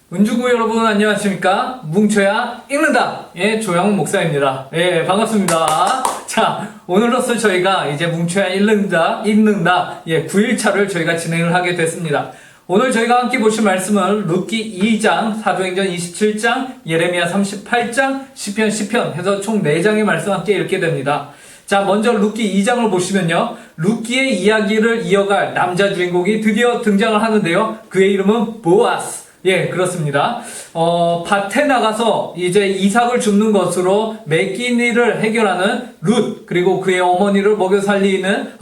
은주구 여러분 안녕하십니까? 뭉쳐야 읽는다! 예, 조영훈 목사입니다. 예, 반갑습니다. 자, 오늘로써 저희가 이제 뭉쳐야 읽는다, 예, 9일차를 저희가 진행을 하게 됐습니다. 오늘 저희가 함께 보실 말씀은 룻기 2장, 사도행전 27장, 예레미야 38장, 시편 10편 해서 총 4장의 말씀 함께 읽게 됩니다. 자, 먼저 룻기 2장을 보시면요. 룻기의 이야기를 이어갈 남자 주인공이 드디어 등장을 하는데요. 그의 이름은 보아스. 예, 그렇습니다. 밭에 나가서 이제 이삭을 줍는 것으로 매긴 일을 해결하는 룻, 그리고 그의 어머니를 먹여 살리는,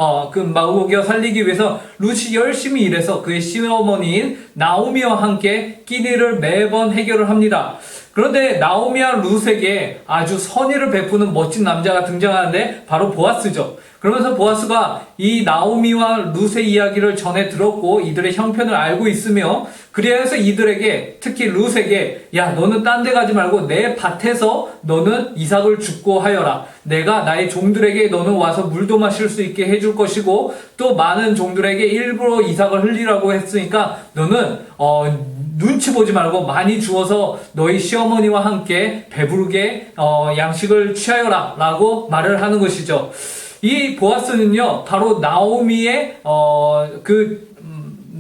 먹여 살리기 위해서 룻이 열심히 일해서 그의 시어머니인 나오미와 함께 끼니를 매번 해결을 합니다. 그런데 나오미와 룻에게 아주 선의를 베푸는 멋진 남자가 등장하는데 바로 보아스죠. 그러면서 보아스가 이 나오미와 룻의 이야기를 전해 들었고 이들의 형편을 알고 있으며 그래서 이들에게 특히 룻에게 야 너는 딴 데 가지 말고 내 밭에서 너는 이삭을 줍고 하여라. 내가 나의 종들에게 너는 와서 물도 마실 수 있게 해줄 것이고 또 많은 종들에게 일부러 이삭을 흘리라고 했으니까 너는 눈치 보지 말고 많이 주어서 너희 시어머니와 함께 배부르게 양식을 취하여라 라고 말을 하는 것이죠. 이 보아스는요 바로 나오미의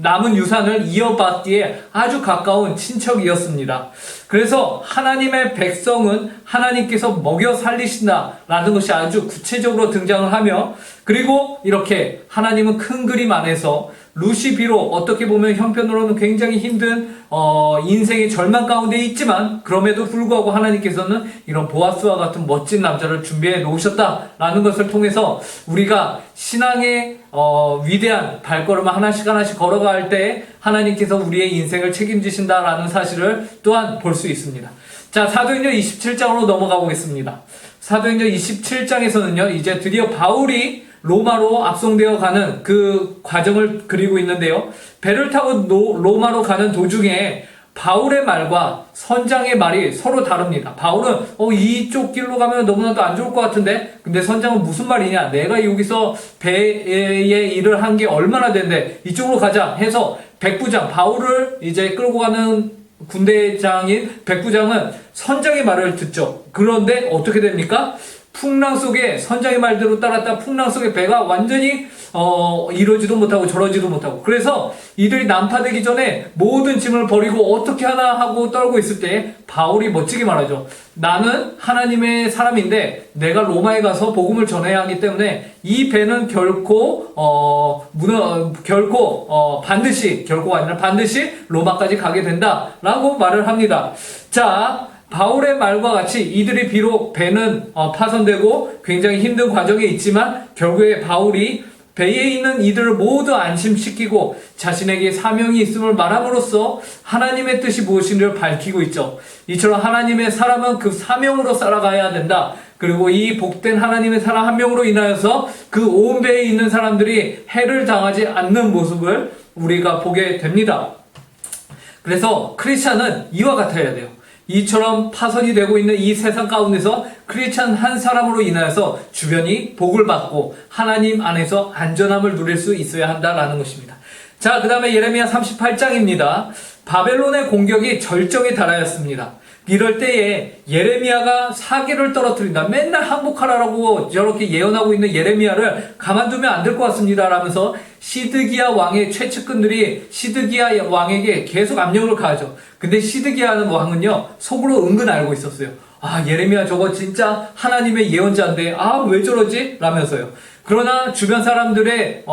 남은 유산을 이어받기에 아주 가까운 친척이었습니다. 그래서 하나님의 백성은 하나님께서 먹여 살리신다라는 것이 아주 구체적으로 등장을 하며 그리고 이렇게 하나님은 큰 그림 안에서 룻이 비록 어떻게 보면 형편으로는 굉장히 힘든 인생의 절망 가운데 있지만 그럼에도 불구하고 하나님께서는 이런 보아스와 같은 멋진 남자를 준비해 놓으셨다라는 것을 통해서 우리가 신앙의 위대한 발걸음을 하나씩 걸어갈 때 하나님께서 우리의 인생을 책임지신다라는 사실을 또한 볼 수 있습니다. 자, 사도행전 27장으로 넘어가 보겠습니다. 사도행전 27장에서는요 이제 드디어 바울이 로마로 압송되어 가는 그 과정을 그리고 있는데요. 배를 타고 로마로 가는 도중에 바울의 말과 선장의 말이 서로 다릅니다. 바울은 이쪽 길로 가면 너무나도 안 좋을 것 같은데 근데 선장은 무슨 말이냐 내가 여기서 배의 일을 한 게 얼마나 된대 이쪽으로 가자 해서 백부장 바울을 이제 끌고 가는 군대장인 백부장은 선장의 말을 듣죠. 그런데 어떻게 됩니까? 풍랑 속에 선장의 말대로 따랐다 풍랑 속에 배가 완전히 이러지도 못하고 저러지도 못하고 그래서 이들이 난파되기 전에 모든 짐을 버리고 어떻게 하나 하고 떨고 있을 때 바울이 멋지게 말하죠. 나는 하나님의 사람인데 내가 로마에 가서 복음을 전해야 하기 때문에 이 배는 결코가 아니라 반드시 로마까지 가게 된다라고 말을 합니다. 자, 바울의 말과 같이 이들이 비록 배는 파손되고 굉장히 힘든 과정에 있지만 결국에 바울이 배에 있는 이들을 모두 안심시키고 자신에게 사명이 있음을 말함으로써 하나님의 뜻이 무엇인지를 밝히고 있죠. 이처럼 하나님의 사람은 그 사명으로 살아가야 된다. 그리고 이 복된 하나님의 사람 한 명으로 인하여서 그 온 배에 있는 사람들이 해를 당하지 않는 모습을 우리가 보게 됩니다. 그래서 크리스찬은 이와 같아야 돼요. 이처럼 파손이 되고 있는 이 세상 가운데서 크리스찬 한 사람으로 인하여서 주변이 복을 받고 하나님 안에서 안전함을 누릴 수 있어야 한다라는 것입니다. 자, 그 다음에 예레미야 38장입니다. 바벨론의 공격이 절정에 달하였습니다. 이럴 때에 예레미야가 사기를 떨어뜨린다. 맨날 항복하라고 저렇게 예언하고 있는 예레미야를 가만두면 안 될 것 같습니다. 라면서 시드기야 왕의 최측근들이 시드기야 왕에게 계속 압력을 가하죠. 근데 시드기야 왕은요, 속으로 은근 알고 있었어요. 예레미야 저거 진짜 하나님의 예언자인데, 왜 저러지? 라면서요. 그러나 주변 사람들의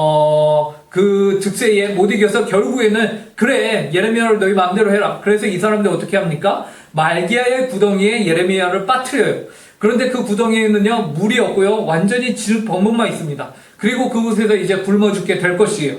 그 득세에 못 이겨서 결국에는 그래 예레미야를 너희 마음대로 해라. 그래서 이 사람들 어떻게 합니까? 말기야의 구덩이에 예레미야를 빠뜨려요. 그런데 그 구덩이에는요 물이 없고요 완전히 버문만 있습니다. 그리고 그곳에서 이제 굶어 죽게 될 것이에요.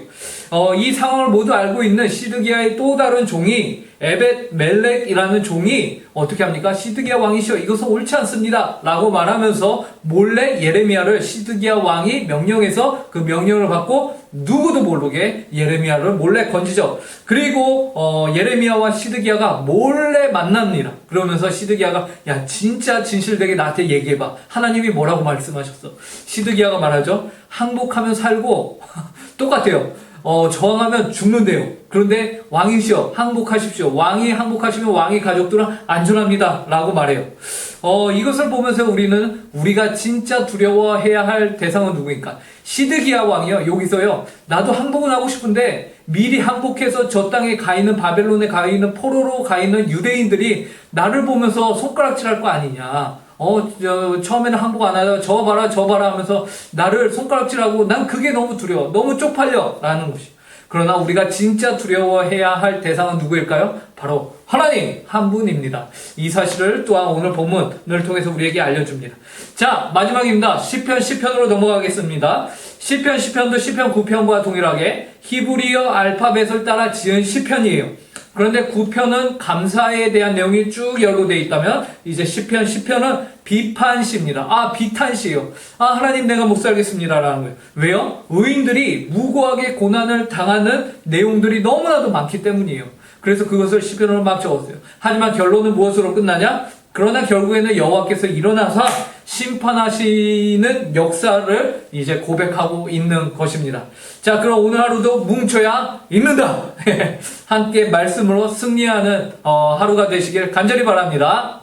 이 상황을 모두 알고 있는 시드기야의 또 다른 종이 에벳 멜렉이라는 종이 어떻게 합니까? 시드기야 왕이시여 이것은 옳지 않습니다 라고 말하면서 몰래 예레미야를 시드기야 왕이 명령해서 그 명령을 받고 누구도 모르게 예레미야를 몰래 건지죠. 그리고 예레미야와 시드기야가 몰래 만납니다. 그러면서 시드기야가 야 진짜 진실되게 나한테 얘기해봐. 하나님이 뭐라고 말씀하셨어? 시드기야가 말하죠. 항복하면 살고 똑같아요. 저항하면 죽는데요. 그런데 왕이시여 항복하십시오. 왕이 항복하시면 왕의 가족들은 안전합니다. 라고 말해요. 이것을 보면서 우리가 진짜 두려워해야 할 대상은 누구입니까? 시드기야 왕이요. 여기서요. 나도 항복은 하고 싶은데 미리 항복해서 저 땅에 가 있는 바벨론에 가 있는 포로로 가 있는 유대인들이 나를 보면서 손가락질할 거 아니냐. 처음에는 항복 안 하다가 저 봐라 하면서 나를 손가락질하고 난 그게 너무 두려워. 너무 쪽팔려. 라는 것이. 그러나 우리가 진짜 두려워해야 할 대상은 누구일까요? 바로 하나님 한 분입니다. 이 사실을 또한 오늘 본문을 통해서 우리에게 알려줍니다. 자, 마지막입니다. 시편으로 넘어가겠습니다. 시편도 시편 9편과 동일하게 히브리어 알파벳을 따라 지은 시편이에요. 그런데 9편은 감사에 대한 내용이 쭉 연루되어 있다면 이제 시편은 비판시입니다. 비탄시예요. 하나님 내가 못 살겠습니다 라는 거예요. 왜요? 의인들이 무고하게 고난을 당하는 내용들이 너무나도 많기 때문이에요. 그래서 그것을 시편으로 막 적었어요. 하지만 결론은 무엇으로 끝나냐? 그러나 결국에는 여호와께서 일어나서 심판하시는 역사를 이제 고백하고 있는 것입니다. 자, 그럼 오늘 하루도 뭉쳐야 있는다. 함께 말씀으로 승리하는 하루가 되시길 간절히 바랍니다.